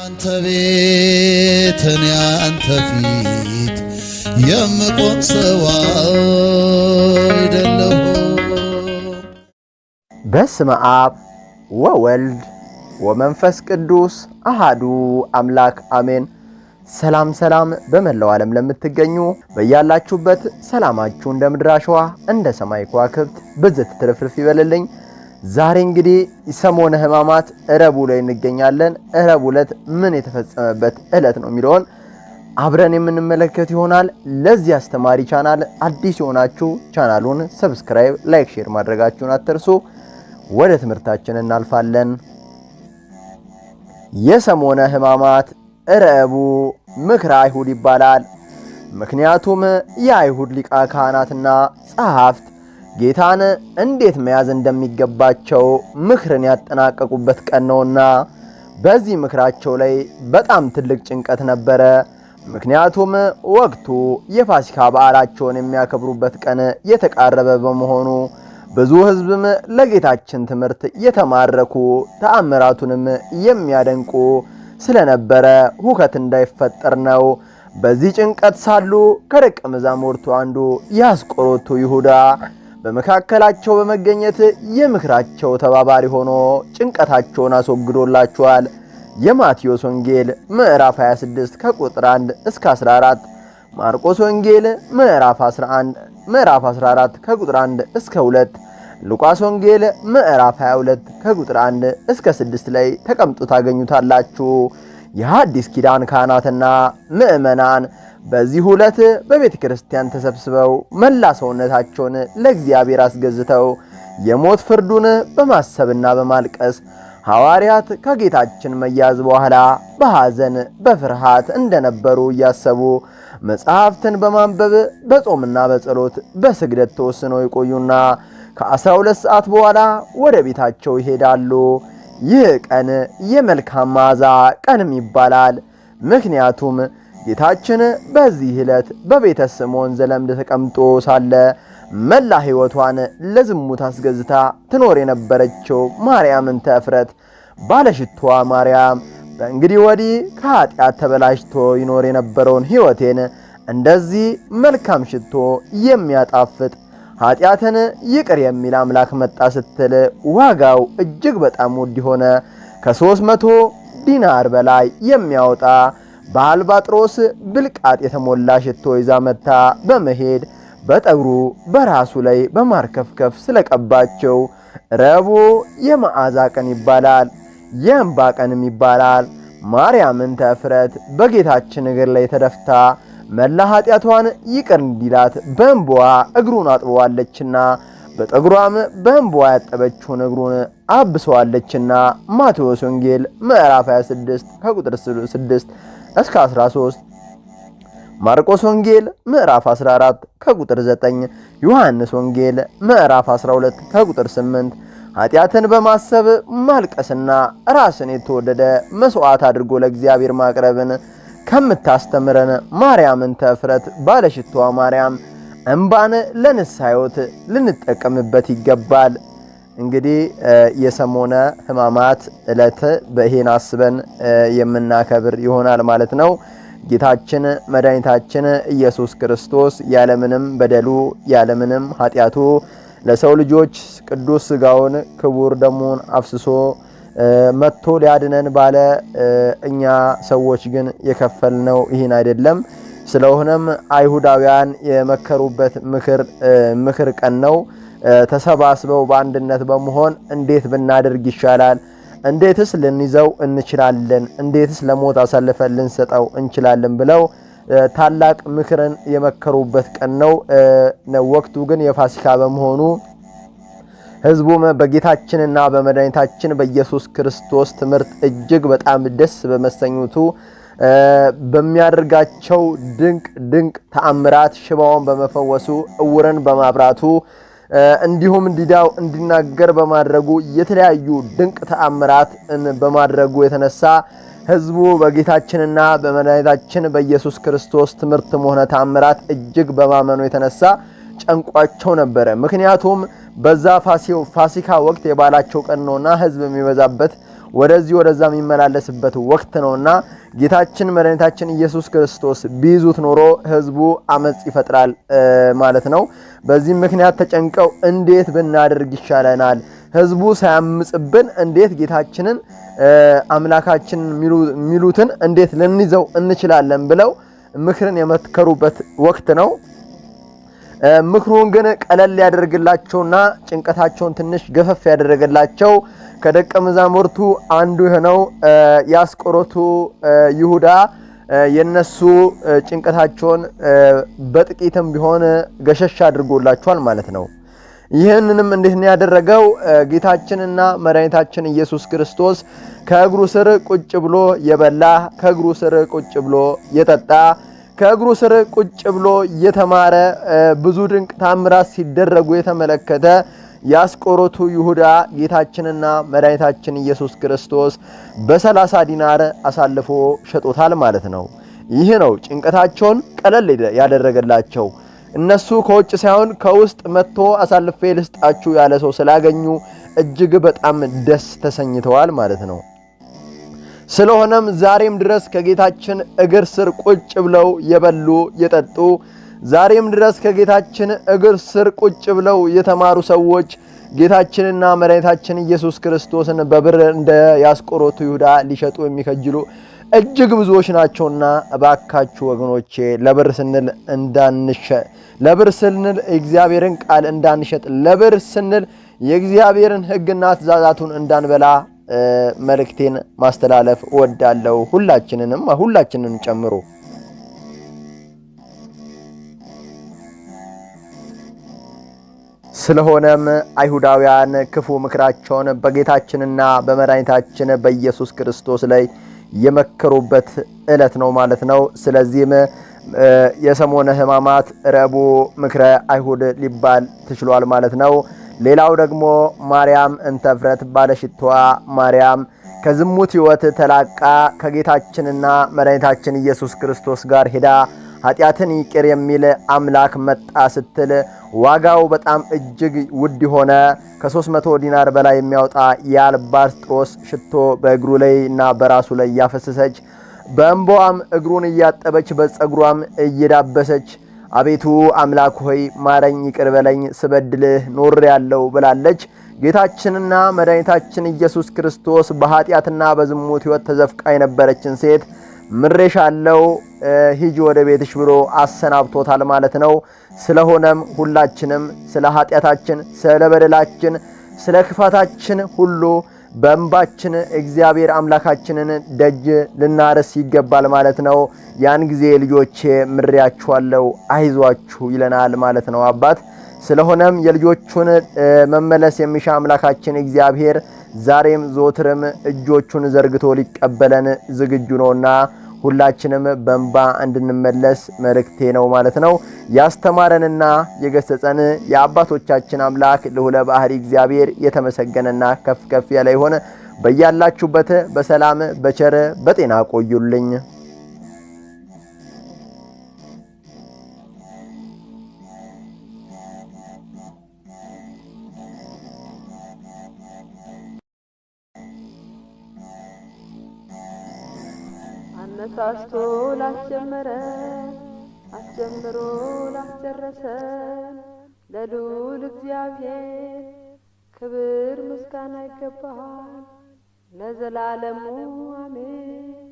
አንተ ቤት እኔ አንተ ፊት የምቆም ሰው አይደለሁ። በስመ አብ ወወልድ ወመንፈስ ቅዱስ አሃዱ አምላክ አሜን። ሰላም ሰላም በመላው ዓለም ለምትገኙ በያላችሁበት ሰላማችሁ እንደ ምድር አሸዋ እንደ ሰማይ ከዋክብት ብዝት ትርፍርፍ ይበልልኝ። ዛሬ እንግዲህ ሰሞነ ሕማማት ረቡዕ ላይ እንገኛለን። ረቡዕ ዕለት ምን የተፈጸመበት ዕለት ነው የሚለውን አብረን የምንመለከት ይሆናል። ለዚህ አስተማሪ ቻናል አዲስ የሆናችሁ ቻናሉን ሰብስክራይብ፣ ላይክ፣ ሼር ማድረጋችሁን አትርሱ። ወደ ትምህርታችን እናልፋለን። የሰሞነ ሕማማት ረቡዕ ምክረ አይሁድ ይባላል። ምክንያቱም የአይሁድ ሊቃ ካህናትና ጸሐፍት ጌታን እንዴት መያዝ እንደሚገባቸው ምክርን ያጠናቀቁበት ቀን ነውና በዚህ ምክራቸው ላይ በጣም ትልቅ ጭንቀት ነበረ። ምክንያቱም ወቅቱ የፋሲካ በዓላቸውን የሚያከብሩበት ቀን የተቃረበ በመሆኑ ብዙ ሕዝብም ለጌታችን ትምህርት የተማረኩ ተአምራቱንም የሚያደንቁ ስለነበረ ሁከት እንዳይፈጠር ነው። በዚህ ጭንቀት ሳሉ ከደቀ መዛሙርቱ አንዱ የአስቆሮቱ ይሁዳ በመካከላቸው በመገኘት የምክራቸው ተባባሪ ሆኖ ጭንቀታቸውን አስወግዶላቸዋል። የማቴዎስ ወንጌል ምዕራፍ 26 ከቁጥር 1 እስከ 14፣ ማርቆስ ወንጌል ምዕራፍ 14 ከቁጥር 1 እስከ 2፣ ሉቃስ ወንጌል ምዕራፍ 22 ከቁጥር 1 እስከ 6 ላይ ተቀምጦ ታገኙታላችሁ። የሐዲስ ኪዳን ካህናትና ምእመናን በዚህ ዕለት በቤተ ክርስቲያን ተሰብስበው መላ ሰውነታቸውን ለእግዚአብሔር አስገዝተው የሞት ፍርዱን በማሰብና በማልቀስ ሐዋርያት ከጌታችን መያዝ በኋላ በሐዘን በፍርሃት እንደነበሩ እያሰቡ መጽሐፍትን በማንበብ በጾምና በጸሎት በስግደት ተወስነው ይቆዩና ከ12 ሰዓት በኋላ ወደ ቤታቸው ይሄዳሉ። ይህ ቀን የመልካም መዓዛ ቀንም ይባላል። ምክንያቱም ጌታችን በዚህ ዕለት በቤተ ስምዖን ዘለምድ ተቀምጦ ሳለ መላ ሕይወቷን ለዝሙት አስገዝታ ትኖር የነበረችው ማርያምን ተፍረት ባለሽቷ ማርያም በእንግዲህ ወዲህ ከኃጢአት ተበላሽቶ ይኖር የነበረውን ሕይወቴን እንደዚህ መልካም ሽቶ የሚያጣፍጥ ኃጢአትን ይቅር የሚል አምላክ መጣ ስትል ዋጋው እጅግ በጣም ውድ የሆነ ከ300 ዲናር በላይ የሚያወጣ በአልባጥሮስ ብልቃጥ የተሞላ ሽቶ ይዛ መታ በመሄድ በጠጉሩ በራሱ ላይ በማርከፍከፍ ስለቀባቸው ረቡዕ የመዓዛ ቀን ይባላል። የእንባ ቀንም ይባላል። ማርያምን ተፍረት በጌታችን እግር ላይ ተደፍታ መላ ኃጢአቷን ይቅር እንዲላት በእንባዋ እግሩን አጥበዋለችና በጠጉሯም በእንባዋ ያጠበችውን እግሩን አብሰዋለችና ማቴዎስ ወንጌል ምዕራፍ 26 ከቁጥር 6 እስከ 13፣ ማርቆስ ወንጌል ምዕራፍ 14 ከቁጥር 9፣ ዮሐንስ ወንጌል ምዕራፍ 12 ከቁጥር 8። ኃጢአትን በማሰብ ማልቀስና ራስን የተወደደ መስዋዕት አድርጎ ለእግዚአብሔር ማቅረብን ከምታስተምረን ማርያምን ተፍረት ባለሽቷ ማርያም እንባን ለንስሐ ሕይወት ልንጠቀምበት ይገባል። እንግዲህ የሰሞነ ሕማማት ዕለት በይሄን አስበን የምናከብር ይሆናል ማለት ነው። ጌታችን መድኃኒታችን ኢየሱስ ክርስቶስ ያለምንም በደሉ ያለምንም ኃጢአቱ ለሰው ልጆች ቅዱስ ሥጋውን ክቡር ደሙን አፍስሶ መጥቶ ሊያድነን ባለ እኛ ሰዎች ግን የከፈልነው ይህን አይደለም። ስለሆነም አይሁዳውያን የመከሩበት ምክር ቀን ነው። ተሰባስበው በአንድነት በመሆን እንዴት ብናደርግ ይሻላል፣ እንዴትስ ልንይዘው እንችላለን፣ እንዴትስ ለሞት አሳልፈን ልንሰጠው እንችላለን ብለው ታላቅ ምክርን የመከሩበት ቀን ነው። ወቅቱ ግን የፋሲካ በመሆኑ ሕዝቡም በጌታችንና በመድኃኒታችን በኢየሱስ ክርስቶስ ትምህርት እጅግ በጣም ደስ በመሰኙቱ በሚያደርጋቸው ድንቅ ተአምራት ሽባውን በመፈወሱ ዕውርን በማብራቱ እንዲሁም ዲዳው እንዲናገር በማድረጉ የተለያዩ ድንቅ ተአምራት በማድረጉ የተነሳ ሕዝቡ በጌታችንና በመድኃኒታችን በኢየሱስ ክርስቶስ ትምህርትም ሆነ ተአምራት እጅግ በማመኑ የተነሳ ጨንቋቸው ነበረ። ምክንያቱም በዛ ፋሲካ ወቅት የባላቸው ቀን ነውና ሕዝብ የሚበዛበት ወደዚህ ወደዛ የሚመላለስበት ወቅት ነውና ጌታችን መድኃኒታችን ኢየሱስ ክርስቶስ ቢይዙት ኖሮ ህዝቡ አመጽ ይፈጥራል ማለት ነው። በዚህ ምክንያት ተጨንቀው እንዴት ብናደርግ ይሻለናል፣ ህዝቡ ሳያምጽብን እንዴት ጌታችንን አምላካችን ሚሉትን እንዴት ልንይዘው እንችላለን ብለው ምክርን የመከሩበት ወቅት ነው። ምክሩን ግን ቀለል ያደርግላቸውና ጭንቀታቸውን ትንሽ ገፈፍ ያደረገላቸው ከደቀ መዛሙርቱ አንዱ የሆነው የአስቆሮቱ ይሁዳ የነሱ ጭንቀታቸውን በጥቂትም ቢሆን ገሸሽ አድርጎላቸዋል ማለት ነው። ይህንንም እንዴት ነው ያደረገው? ጌታችንና መድኃኒታችን ኢየሱስ ክርስቶስ ከእግሩ ስር ቁጭ ብሎ የበላ፣ ከእግሩ ስር ቁጭ ብሎ የጠጣ፣ ከእግሩ ስር ቁጭ ብሎ የተማረ፣ ብዙ ድንቅ ታምራት ሲደረጉ የተመለከተ የአስቆሮቱ ይሁዳ ጌታችንና መድኃኒታችን ኢየሱስ ክርስቶስ በ30 ዲናር አሳልፎ ሸጦታል ማለት ነው። ይህ ነው ጭንቀታቸውን ቀለል ያደረገላቸው። እነሱ ከውጭ ሳይሆን ከውስጥ መጥቶ አሳልፌ ልስጣችሁ ያለ ሰው ስላገኙ እጅግ በጣም ደስ ተሰኝተዋል ማለት ነው። ስለሆነም ዛሬም ድረስ ከጌታችን እግር ስር ቁጭ ብለው የበሉ የጠጡ፣ ዛሬም ድረስ ከጌታችን እግር ስር ቁጭ ብለው የተማሩ ሰዎች ጌታችንና መድኃኒታችን ኢየሱስ ክርስቶስን በብር እንደ ያስቆሮቱ ይሁዳ ሊሸጡ የሚከጅሉ እጅግ ብዙዎች ናቸውና እባካችሁ ወገኖቼ ለብር ስንል እግዚአብሔርን ቃል እንዳንሸጥ፣ ለብር ስንል የእግዚአብሔርን ሕግና ትእዛዛቱን እንዳንበላ መልእክቴን ማስተላለፍ እወዳለሁ። ሁላችንንም ጨምሮ ስለሆነም አይሁዳውያን ክፉ ምክራቸውን በጌታችንና በመድኃኒታችን በኢየሱስ ክርስቶስ ላይ የመከሩበት ዕለት ነው ማለት ነው። ስለዚህም የሰሞነ ሕማማት ረቡዕ ምክረ አይሁድ ሊባል ተችሏል ማለት ነው። ሌላው ደግሞ ማርያም እንተፍረት ባለሽቷ ማርያም ከዝሙት ሕይወት ተላቃ ከጌታችንና መድኃኒታችን ኢየሱስ ክርስቶስ ጋር ሄዳ ኃጢአትን ይቅር የሚል አምላክ መጣ ስትል ዋጋው በጣም እጅግ ውድ የሆነ ከ300 ዲናር በላይ የሚያወጣ የአልባስጥሮስ ሽቶ በእግሩ ላይና በራሱ ላይ ያፈሰሰች፣ በእንባዋም እግሩን እያጠበች በፀጉሯም እየዳበሰች አቤቱ አምላክ ሆይ ማረኝ፣ ይቅር በለኝ፣ ስበድልህ ኖሬአለሁ ብላለች። ጌታችንና መድኃኒታችን ኢየሱስ ክርስቶስ በኃጢአትና በዝሙት ሕይወት ተዘፍቃ የነበረችን ሴት ምሬሻለሁ ሂጂ ወደ ቤትሽ ብሎ አሰናብቶታል ማለት ነው። ስለሆነም ሁላችንም ስለ ኃጢአታችን፣ ስለ በደላችን፣ ስለ ክፋታችን ሁሉ በእንባችን እግዚአብሔር አምላካችንን ደጅ ልናርስ ይገባል ማለት ነው። ያን ጊዜ ልጆቼ ምሬያችኋለሁ አይዟችሁ ይለናል ማለት ነው አባት። ስለሆነም የልጆቹን መመለስ የሚሻ አምላካችን እግዚአብሔር ዛሬም ዘወትርም እጆቹን ዘርግቶ ሊቀበለን ዝግጁ ነውና ሁላችንም በእንባ እንድንመለስ መልእክቴ ነው ማለት ነው። ያስተማረንና የገሰጸን የአባቶቻችን አምላክ ልዑለ ባሕሪ እግዚአብሔር የተመሰገነና ከፍ ከፍ ያለ ይሁን። በያላችሁበት በሰላም በቸር በጤና ቆዩልኝ። አነሳስቶ ላስጀመረን አስጀምሮ ላስጨረሰን ለልዑል እግዚአብሔር ክብር ምስጋና ይገባል ለዘላለሙ አሜን።